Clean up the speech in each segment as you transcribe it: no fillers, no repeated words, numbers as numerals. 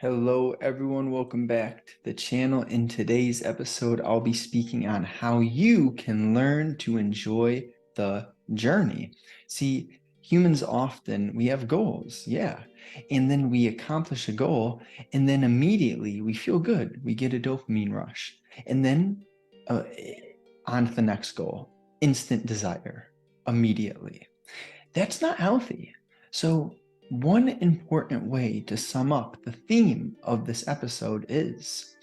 Hello everyone, welcome back to the channel. In today's episode, I'll be speaking on how you can learn to enjoy the journey. See, humans often, we have goals, and then we accomplish a goal, and then immediately we feel good. We get a dopamine rush, and then uh, on to the next goal, instant desire, immediately. That's not healthy. So one important way to sum up the theme of this episode is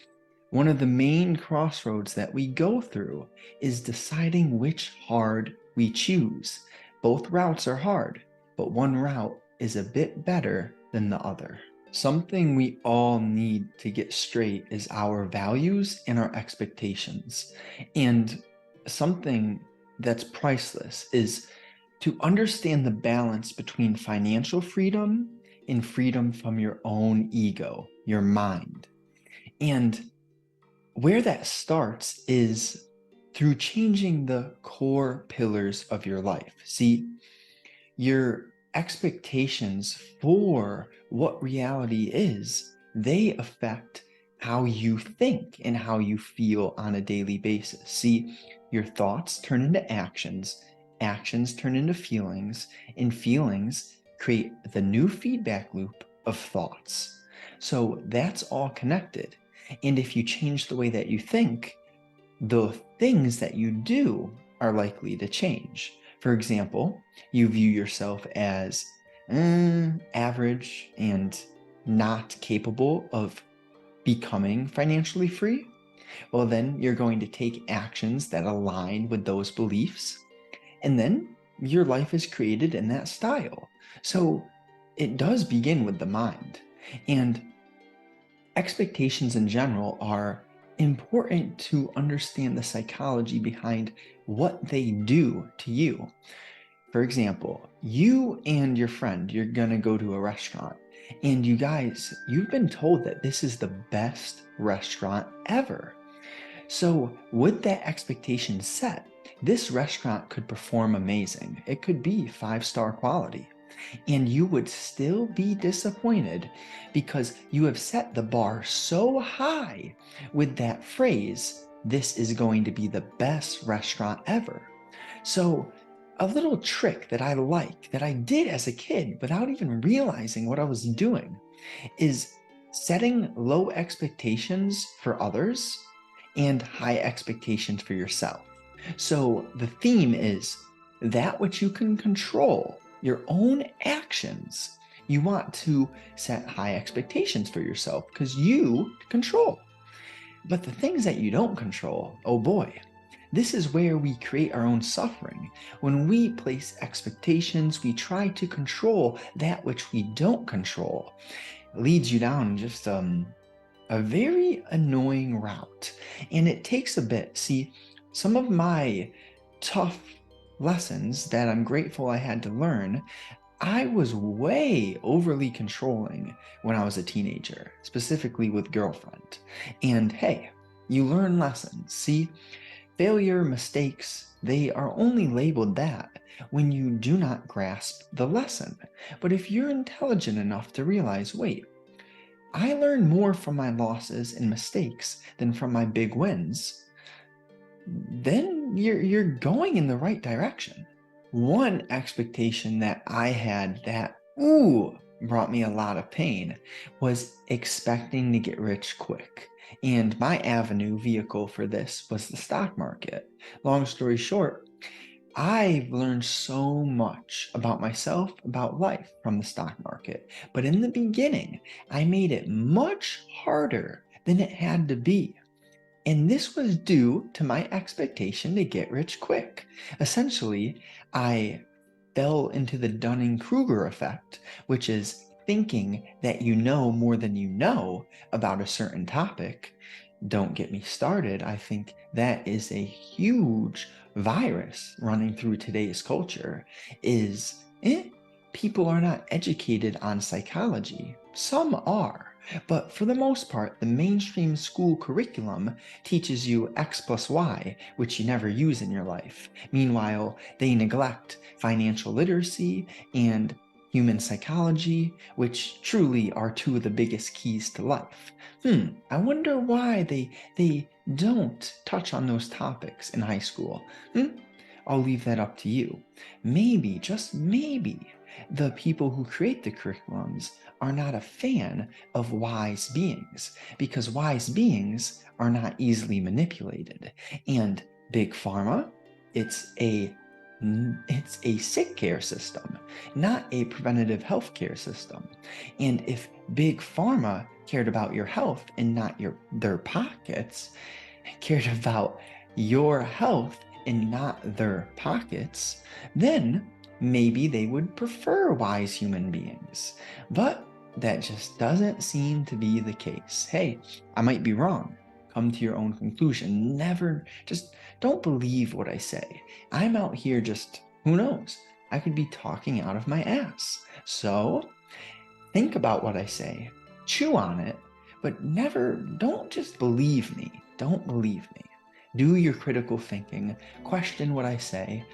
one of the main crossroads that we go through is deciding which hard we choose. Both routes are hard, but one route is a bit better than the other. Something we all need to get straight is our values and our expectations. And something that's priceless is to understand the balance between financial freedom and freedom from your own ego, your mind. And where that starts is through changing the core pillars of your life. See, your expectations for what reality is, they affect how you think and how you feel on a daily basis. See, your thoughts turn into actions, actions turn into feelings, and feelings create the new feedback loop of thoughts. So that's all connected. And if you change the way that you think, the things that you do are likely to change. For example, you view yourself as average and not capable of becoming financially free. Well, then you're going to take actions that align with those beliefs, and then your life is created in that style. So it does begin with the mind. And expectations in general are important to understand the psychology behind what they do to you. For example, you and your friend, you're gonna go to a restaurant, and you guys, you've been told that this is the best restaurant ever. So with that expectation set, this restaurant could perform amazing. It could be 5-star quality. And you would still be disappointed because you have set the bar so high with that phrase, this is going to be the best restaurant ever. So a little trick that I like, that I did as a kid without even realizing what I was doing, is setting low expectations for others and high expectations for yourself. So the theme is that which you can control, your own actions. You want to set high expectations for yourself because you control. But the things that you don't control, oh boy, this is where we create our own suffering. When we place expectations, we try to control that which we don't control. It leads you down just a very annoying route. And it takes a bit. See, some of my tough lessons that I'm grateful I had to learn, I was way overly controlling when I was a teenager, specifically with girlfriend. And hey, you learn lessons. See, failure, mistakes, they are only labeled that when you do not grasp the lesson. But if you're intelligent enough to realize, wait, I learn more from my losses and mistakes than from my big wins, then you're going in the right direction. One expectation that I had that brought me a lot of pain was expecting to get rich quick. And my avenue vehicle for this was the stock market. Long story short, I've learned so much about myself, about life from the stock market. But in the beginning, I made it much harder than it had to be. And this was due to my expectation to get rich quick. Essentially, I fell into the Dunning-Kruger effect, which is thinking that you know more than you know about a certain topic. Don't get me started. I think that is a huge virus running through today's culture is people are not educated on psychology. Some are. But for the most part, the mainstream school curriculum teaches you X plus Y, which you never use in your life. Meanwhile, they neglect financial literacy and human psychology, which truly are two of the biggest keys to life. I wonder why they don't touch on those topics in high school. I'll leave that up to you. Maybe, just maybe, the people who create the curriculums are not a fan of wise beings, because wise beings are not easily manipulated. And Big Pharma, it's a sick care system, not a preventative health care system. And if Big Pharma cared about your health and not their pockets, cared about your health and not their pockets, then maybe they would prefer wise human beings. But that just doesn't seem to be the case. Hey, I might be wrong. Come to your own conclusion. Never, just don't believe what I say. I'm out here just, who knows? I could be talking out of my ass. So think about what I say, chew on it, but don't just believe me. Don't believe me. Do your critical thinking, question what I say.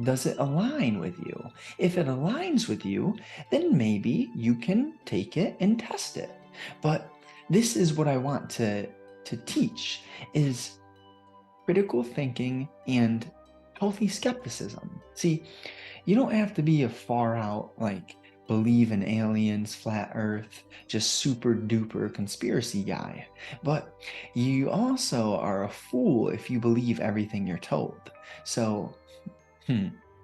Does it align with you? If it aligns with you, then maybe you can take it and test it. But this is what I want to teach, is critical thinking and healthy skepticism. See, you don't have to be a far out, like, believe in aliens, flat earth, just super duper conspiracy guy. But you also are a fool if you believe everything you're told. So,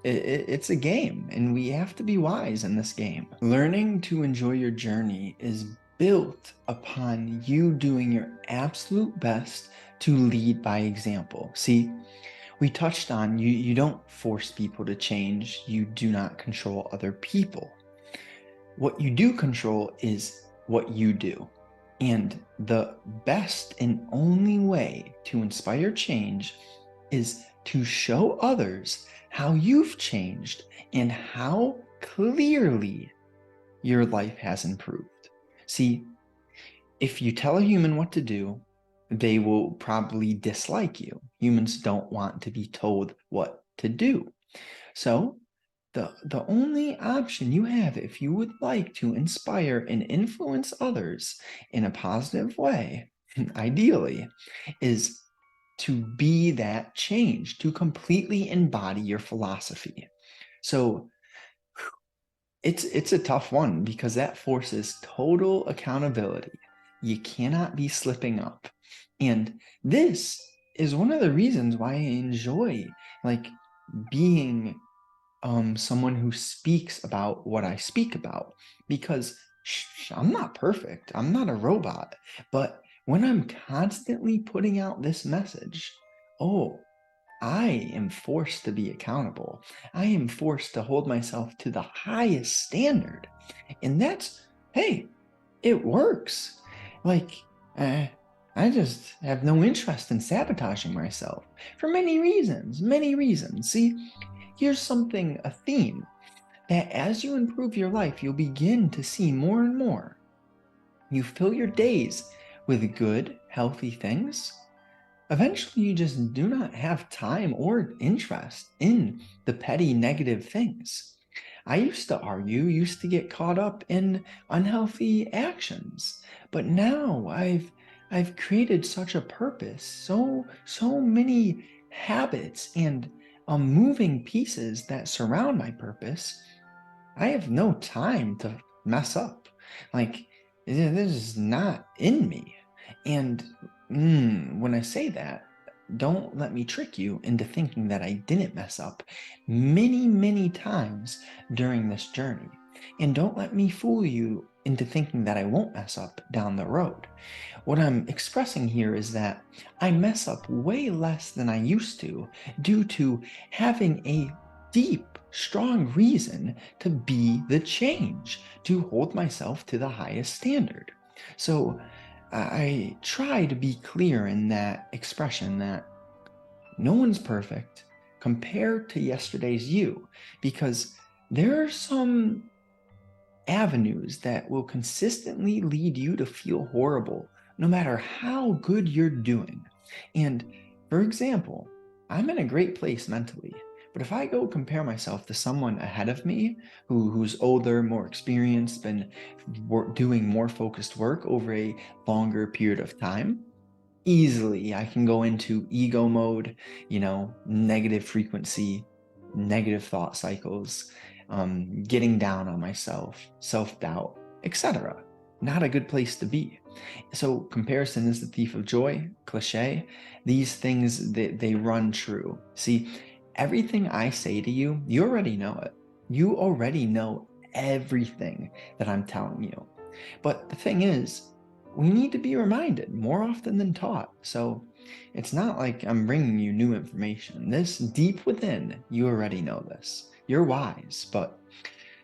it's a game, and we have to be wise in this game. Learning to enjoy your journey is built upon you doing your absolute best to lead by example. See, we touched on you don't force people to change. You do not control other people. What you do control is what you do. And the best and only way to inspire change is to show others how you've changed and how clearly your life has improved. See, if you tell a human what to do, they will probably dislike you. Humans don't want to be told what to do. So the only option you have, if you would like to inspire and influence others in a positive way, ideally, is to be that change, to completely embody your philosophy. So it's a tough one, because that forces total accountability. You cannot be slipping up. And this is one of the reasons why I enjoy, like, being someone who speaks about what I speak about, because I'm not perfect. I'm not a robot. But when I'm constantly putting out this message, I am forced to be accountable. I am forced to hold myself to the highest standard. And hey, it works. Like, I just have no interest in sabotaging myself for many reasons, many reasons. See, here's a theme, that as you improve your life, you'll begin to see more and more. You fill your days with good, healthy things. Eventually, you just do not have time or interest in the petty negative things. I used to argue, used to get caught up in unhealthy actions, but now I've created such a purpose, so many habits and moving pieces that surround my purpose. I have no time to mess up. Like, this is not in me. And when I say that, don't let me trick you into thinking that I didn't mess up many, many times during this journey. And don't let me fool you into thinking that I won't mess up down the road. What I'm expressing here is that I mess up way less than I used to, due to having a deep, strong reason to be the change, to hold myself to the highest standard. So I try to be clear in that expression that no one's perfect compared to yesterday's you, because there are some avenues that will consistently lead you to feel horrible no matter how good you're doing. And for example, I'm in a great place mentally, But if I go compare myself to someone ahead of me who's older, more experienced, been doing more focused work over a longer period of time, easily I can go into ego mode, negative frequency, negative thought cycles, getting down on myself, self-doubt, etc. Not a good place to be. So comparison is the thief of joy, cliche. These things, they run true. See, everything I say to you, you already know it. You already know everything that I'm telling you. But the thing is, we need to be reminded more often than taught. So it's not like I'm bringing you new information. This deep within, you already know this. You're wise, but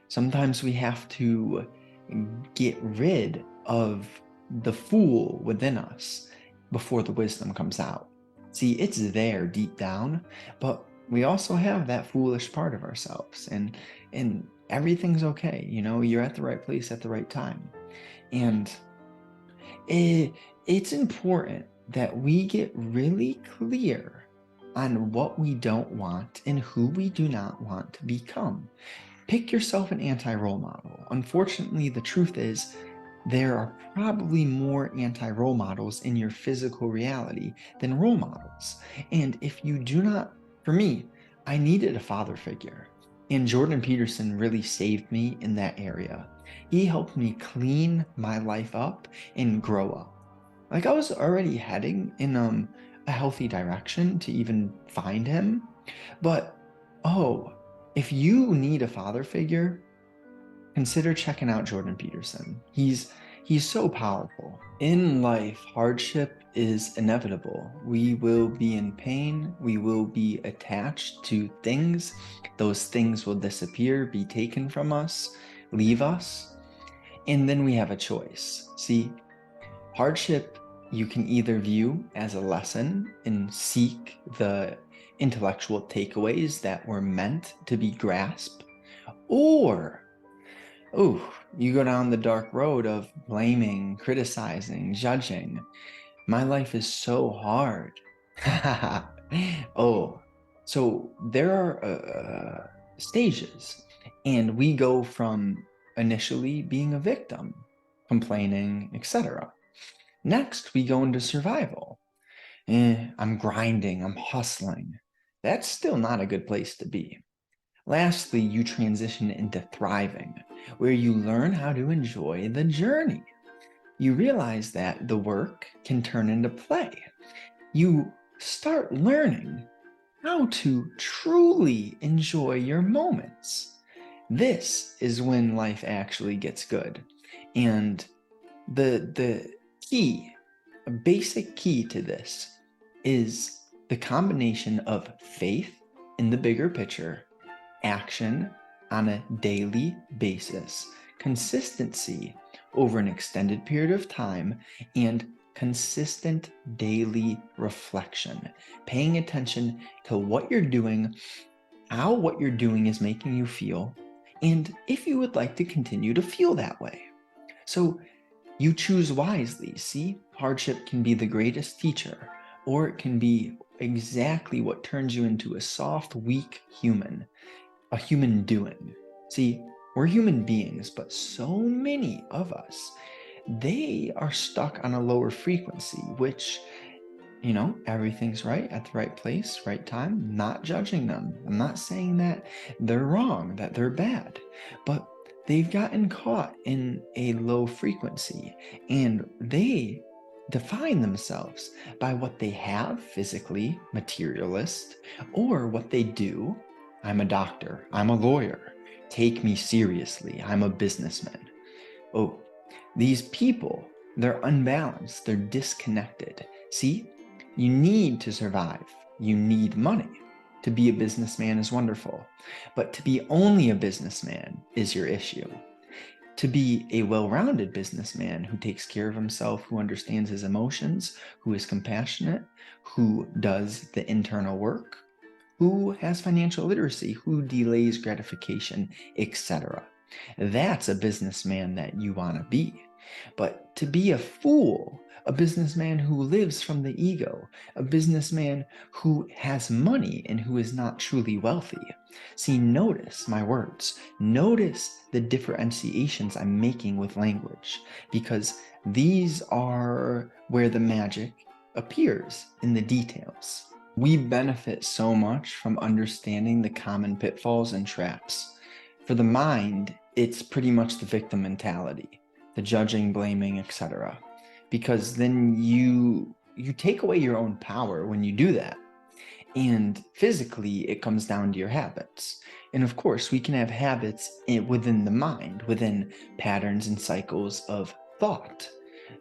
sometimes we have to get rid of the fool within us before the wisdom comes out. See, it's there deep down, but we also have that foolish part of ourselves, and everything's okay. You're at the right place at the right time. And it's important that we get really clear on what we don't want and who we do not want to become. Pick yourself an anti-role model. Unfortunately, the truth is there are probably more anti-role models in your physical reality than role models. And if you do not, for me, I needed a father figure. And Jordan Peterson really saved me in that area. He helped me clean my life up and grow up. Like, I was already heading in a healthy direction to even find him. But, if you need a father figure, consider checking out Jordan Peterson. He's so powerful. In life, hardship is inevitable. We will be in pain. We will be attached to things. Those things will disappear, be taken from us, leave us. And then we have a choice. See, hardship you can either view as a lesson and seek the intellectual takeaways that were meant to be grasped, or you go down the dark road of blaming, criticizing, judging. My life is so hard. So there are stages, and we go from initially being a victim, complaining, etc. Next, we go into survival. I'm grinding, I'm hustling. That's still not a good place to be. Lastly, you transition into thriving, where you learn how to enjoy the journey. You realize that the work can turn into play. You start learning how to truly enjoy your moments. This is when life actually gets good. And the key, a basic key to this, is the combination of faith in the bigger picture, action on a daily basis, consistency over an extended period of time, and consistent daily reflection, paying attention to what you're doing, how what you're doing is making you feel, and if you would like to continue to feel that way. So you choose wisely. See, hardship can be the greatest teacher, or it can be exactly what turns you into a soft, weak human, a human doing. See, we're human beings, but so many of us, they are stuck on a lower frequency, which, everything's right at the right place, right time. Not judging them. I'm not saying that they're wrong, that they're bad, but they've gotten caught in a low frequency, and they define themselves by what they have physically, materialist, or what they do. I'm a doctor, I'm a lawyer, take me seriously, I'm a businessman. These people, they're unbalanced, they're disconnected. See, you need to survive, you need money. To be a businessman is wonderful, but to be only a businessman is your issue. To be a well-rounded businessman who takes care of himself, who understands his emotions, who is compassionate, who does the internal work, who has financial literacy, who delays gratification, etc. That's a businessman that you want to be. But to be a fool a businessman who lives from the ego, a businessman who has money and who is not truly wealthy. See, notice my words. Notice the differentiations I'm making with language, because these are where the magic appears in the details. We benefit so much from understanding the common pitfalls and traps. For the mind, it's pretty much the victim mentality, the judging, blaming, etc. Because then you take away your own power when you do that. And physically, it comes down to your habits. And of course, we can have habits within the mind, within patterns and cycles of thought.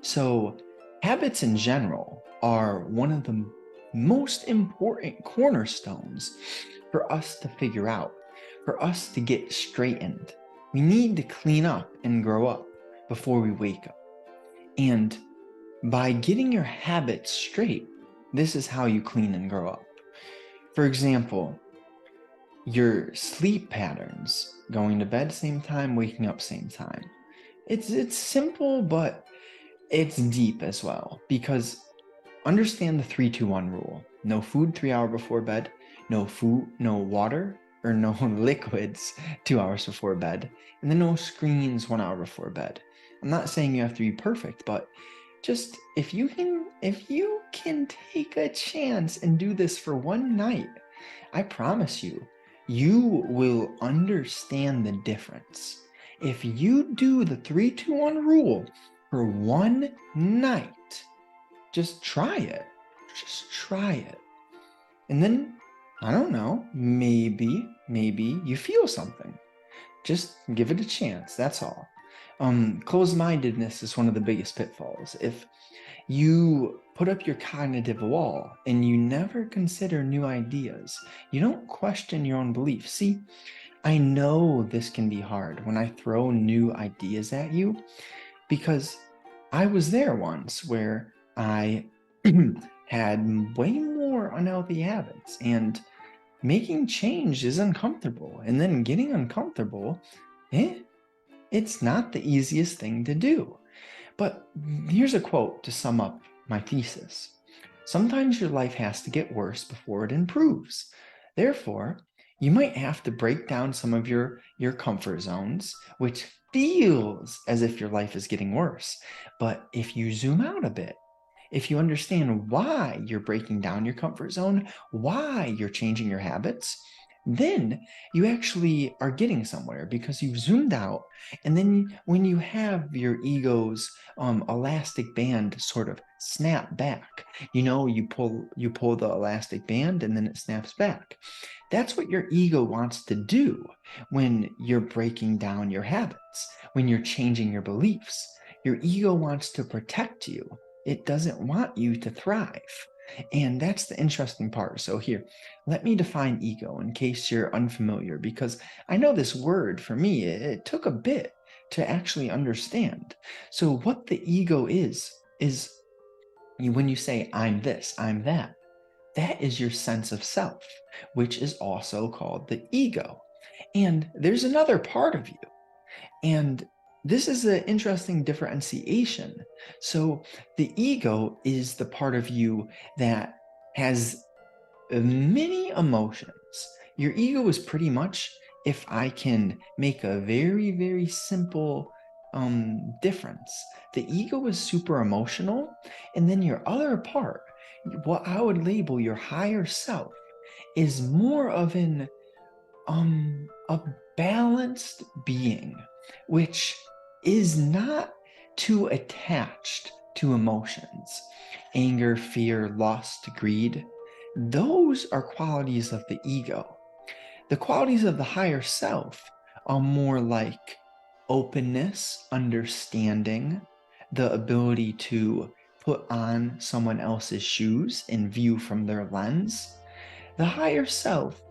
So habits in general are one of the most important cornerstones for us to figure out, for us to get straightened. We need to clean up and grow up before we wake up. And by getting your habits straight, this is how you clean and grow up. For example, your sleep patterns, going to bed same time, waking up same time. It's simple, but it's deep as well, because understand the 3-2-1 rule. No food 3 hours before bed, no food, no water, or no liquids 2 hours before bed, and then no screens 1 hour before bed. I'm not saying you have to be perfect, but just if you can take a chance and do this for one night, I promise you, you will understand the difference. If you do the 3-2-1 rule for one night, just try it. Just try it. And then, I don't know, maybe you feel something. Just give it a chance, that's all. Closed-mindedness is one of the biggest pitfalls. If you put up your cognitive wall and you never consider new ideas, you don't question your own beliefs. See, I know this can be hard when I throw new ideas at you, because I was there once where I had way more unhealthy habits, and making change is uncomfortable. And then getting uncomfortable, it's not the easiest thing to do. But here's a quote to sum up my thesis. Sometimes your life has to get worse before it improves. Therefore, you might have to break down some of your comfort zones, which feels as if your life is getting worse. But if you zoom out a bit, if you understand why you're breaking down your comfort zone, why you're changing your habits, then you actually are getting somewhere, because you've zoomed out. And then when you have your ego's elastic band sort of snap back, you pull the elastic band and then it snaps back. That's what your ego wants to do when you're breaking down your habits, when you're changing your beliefs. Your ego wants to protect you. It doesn't want you to thrive. And that's the interesting part. So here, let me define ego in case you're unfamiliar, because I know this word, for me, it took a bit to actually understand. So what the ego is when you say, I'm this, I'm that, that is your sense of self, which is also called the ego. And there's another part of you. And this is an interesting differentiation. So the ego is the part of you that has many emotions. Your ego is pretty much, if I can make a very, very simple difference, the ego is super emotional. And then your other part, what I would label your higher self, is more of a balanced being, which is not too attached to emotions. Anger, fear, lust, greed, those are qualities of the ego. The qualities of the higher self are more like openness, understanding, the ability to put on someone else's shoes and view from their lens. The higher self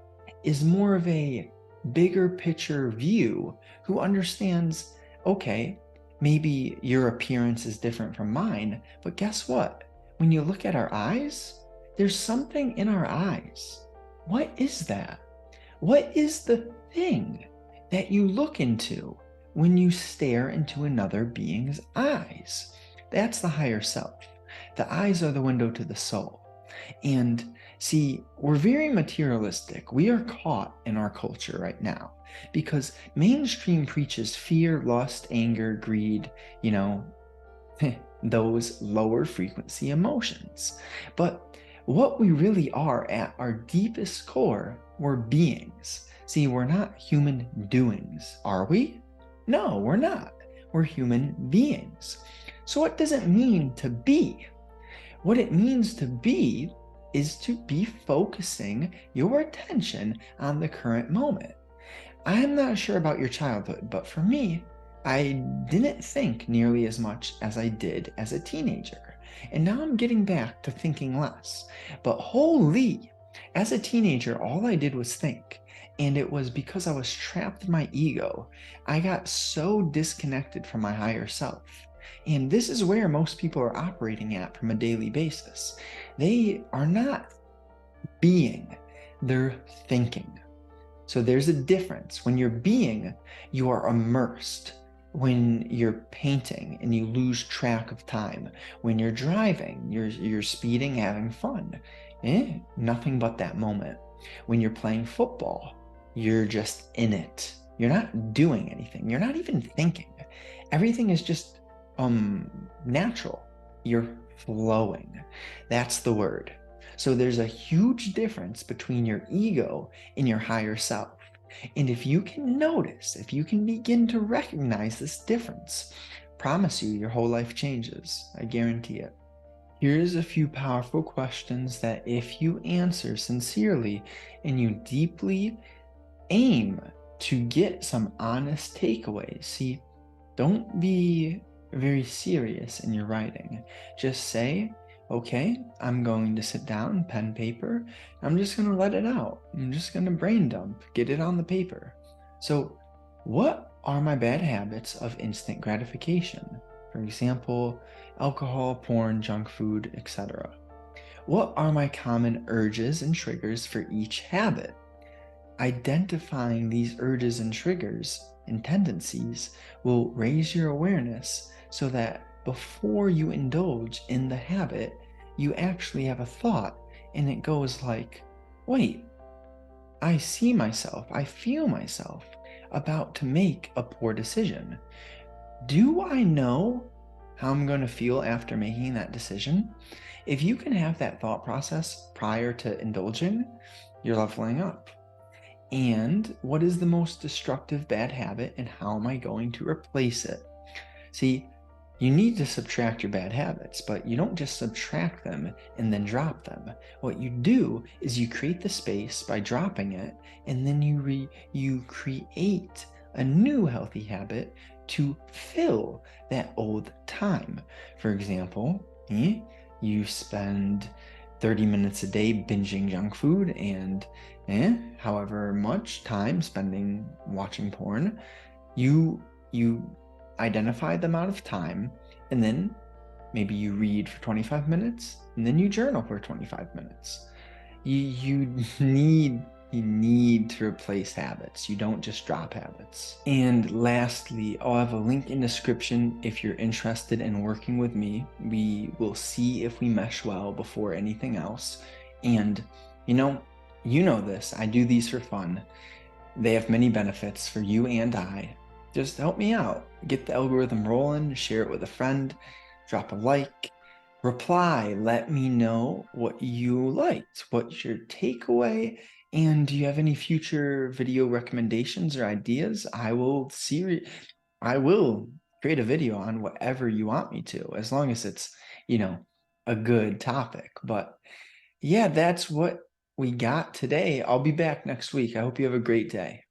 is more of a bigger picture view, who understands, okay, maybe your appearance is different from mine, but guess what? When you look at our eyes, there's something in our eyes. What is that? What is the thing that you look into when you stare into another being's eyes? That's the higher self. The eyes are the window to the soul. And see, we're very materialistic. We are caught in our culture right now because mainstream preaches fear, lust, anger, greed, those lower frequency emotions. But what we really are at our deepest core, we're beings. See, we're not human doings, are we? No, we're not. We're human beings. So what does it mean to be? What it means to be is to be focusing your attention on the current moment. I'm not sure about your childhood, but for me, I didn't think nearly as much as I did as a teenager. And now I'm getting back to thinking less. But holy, as a teenager, all I did was think. And it was because I was trapped in my ego. I got so disconnected from my higher self. And this is where most people are operating at from a daily basis. They are not being, they're thinking. So there's a difference. When you're being, you are immersed. When you're painting and you lose track of time. When you're driving, you're speeding, having fun. Nothing but that moment. When you're playing football, you're just in it. You're not doing anything. You're not even thinking. Everything is just natural. You're flowing. That's the word. So there's a huge difference between your ego and your higher self. And if you can notice, if you can begin to recognize this difference, promise you your whole life changes. I guarantee it. Here's a few powerful questions that if you answer sincerely and you deeply aim to get some honest takeaways. See, don't be very serious in your writing. Just say, okay, I'm going to sit down, pen, paper. I'm just going to let it out. I'm just going to brain dump, get it on the paper. So what are my bad habits of instant gratification? For example, alcohol, porn, junk food, etc. What are my common urges and triggers for each habit? Identifying these urges and triggers and tendencies will raise your awareness so that before you indulge in the habit, you actually have a thought and it goes like, wait, I see myself, I feel myself about to make a poor decision. Do I know how I'm going to feel after making that decision? If you can have that thought process prior to indulging, you're leveling up. And what is the most destructive bad habit and how am I going to replace it? See, you need to subtract your bad habits, but you don't just subtract them and then drop them. What you do is you create the space by dropping it, and then you create a new healthy habit to fill that old time. For example, you spend 30 minutes a day binging junk food and however much time spending watching porn. You identify the amount of time, and then maybe you read for 25 minutes, and then you journal for 25 minutes. You need to replace habits. You don't just drop habits. And lastly, I'll have a link in description if you're interested in working with me. We will see if we mesh well before anything else. And you know this, I do these for fun. They have many benefits for you and I. Just help me out. Get the algorithm rolling, share it with a friend, drop a like, reply, let me know what you liked, what's your takeaway, and do you have any future video recommendations or ideas? I will create a video on whatever you want me to, as long as it's, a good topic. But yeah, that's what we got today. I'll be back next week. I hope you have a great day.